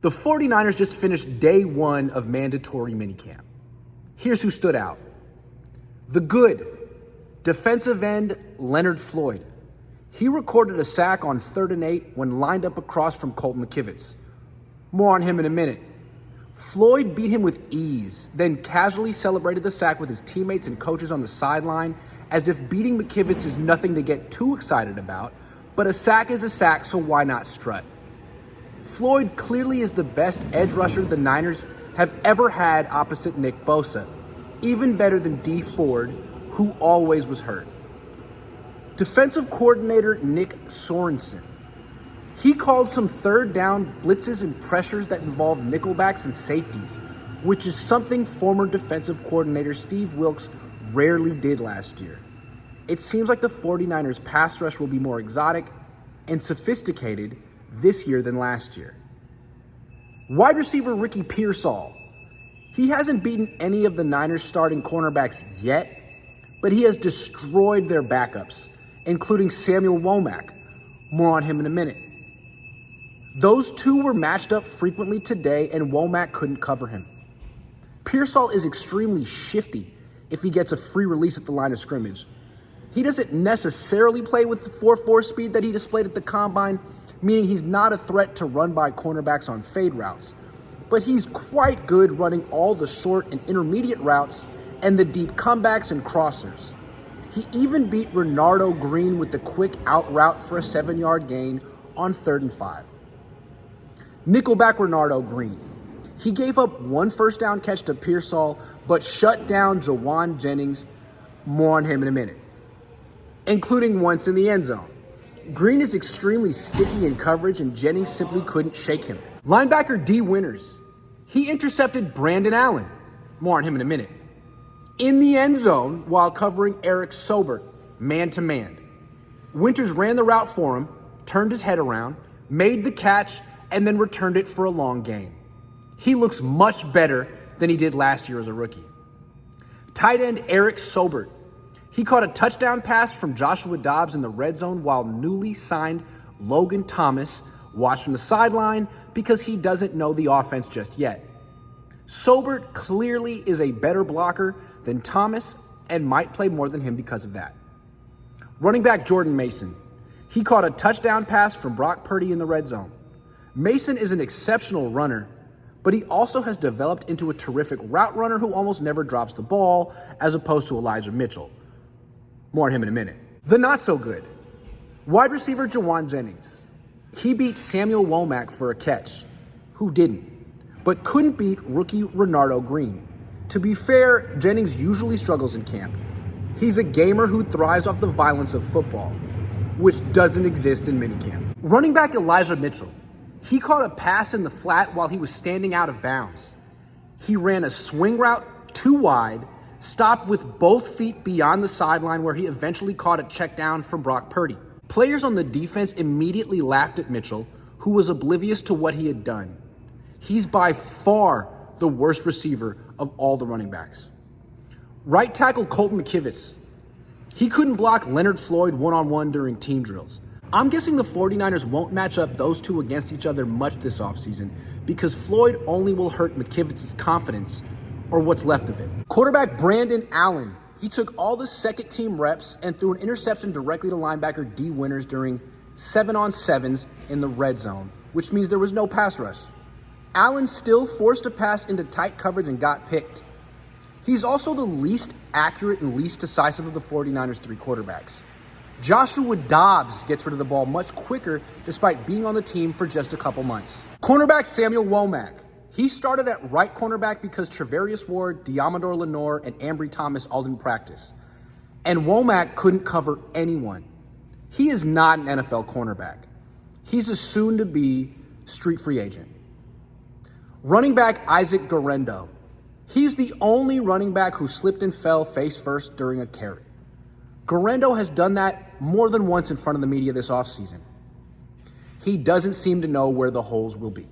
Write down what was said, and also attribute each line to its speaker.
Speaker 1: The 49ers just finished day one of mandatory minicamp. Here's who stood out. The good, defensive end Leonard Floyd. He recorded a sack on 3rd and 8 when lined up across from Colton McKivitz. More on him in a minute. Floyd beat him with ease, then casually celebrated the sack with his teammates and coaches on the sideline as if beating McKivitz is nothing to get too excited about, but a sack is a sack, so why not strut? Floyd clearly is the best edge rusher the Niners have ever had opposite Nick Bosa, even better than Dee Ford, who always was hurt. Defensive coordinator Nick Sorensen. He called some 3rd down blitzes and pressures that involved nickelbacks and safeties, which is something former defensive coordinator Steve Wilks rarely did last year. It seems like the 49ers pass rush will be more exotic and sophisticated this year than last year. Wide receiver Ricky Pearsall. He hasn't beaten any of the Niners starting cornerbacks yet, but he has destroyed their backups, including Samuel Womack. More on him in a minute. Those two were matched up frequently today, and Womack couldn't cover him. Pearsall is extremely shifty if he gets a free release at the line of scrimmage. He doesn't necessarily play with the 4.4 speed that he displayed at the combine, meaning he's not a threat to run by cornerbacks on fade routes. But he's quite good running all the short and intermediate routes and the deep comebacks and crossers. He even beat Renardo Green with the quick out route for a 7-yard gain on 3rd and 5. Nickelback Renardo Green. He gave up one 1st down catch to Pearsall, but shut down Jawan Jennings. More on him in a minute. Including once in the end zone. Green is extremely sticky in coverage, and Jennings simply couldn't shake him. Linebacker D. Winters. He intercepted Brandon Allen. More on him in a minute. In the end zone while covering Eric Sobert, man-to-man. Winters ran the route for him, turned his head around, made the catch, and then returned it for a long gain. He looks much better than he did last year as a rookie. Tight end Eric Sobert. He caught a touchdown pass from Joshua Dobbs in the red zone while newly signed Logan Thomas watched from the sideline because he doesn't know the offense just yet. Sobert clearly is a better blocker than Thomas and might play more than him because of that. Running back Jordan Mason. He caught a touchdown pass from Brock Purdy in the red zone. Mason is an exceptional runner, but he also has developed into a terrific route runner who almost never drops the ball, as opposed to Elijah Mitchell. More on him in a minute. The not so good. Wide receiver Jawan Jennings. He beat Samuel Womack for a catch, who didn't, but couldn't beat rookie Renardo Green. To be fair, Jennings usually struggles in camp. He's a gamer who thrives off the violence of football, which doesn't exist in minicamp. Running back Elijah Mitchell. He caught a pass in the flat while he was standing out of bounds. He ran a swing route too wide, stopped with both feet beyond the sideline where he eventually caught a check down from Brock Purdy. Players on the defense immediately laughed at Mitchell, who was oblivious to what he had done. He's by far the worst receiver of all the running backs. Right tackle Colton McKivitz. He couldn't block Leonard Floyd one-on-one during team drills. I'm guessing the 49ers won't match up those two against each other much this offseason because Floyd only will hurt McKivitz's confidence, or what's left of it. Quarterback Brandon Allen. He took all the second-team reps and threw an interception directly to linebacker D. Winters during 7-on-7s in the red zone, which means there was no pass rush. Allen still forced a pass into tight coverage and got picked. He's also the least accurate and least decisive of the 49ers' 3 quarterbacks. Joshua Dobbs gets rid of the ball much quicker despite being on the team for just a couple months. Cornerback Samuel Womack. He started at right cornerback because Trevarius Ward, Diamador Lenore, and Ambry Thomas all didn't practice. And Womack couldn't cover anyone. He is not an NFL cornerback. He's a soon-to-be street free agent. Running back Isaac Guerendo. He's the only running back who slipped and fell face first during a carry. Guerendo has done that more than once in front of the media this offseason. He doesn't seem to know where the holes will be.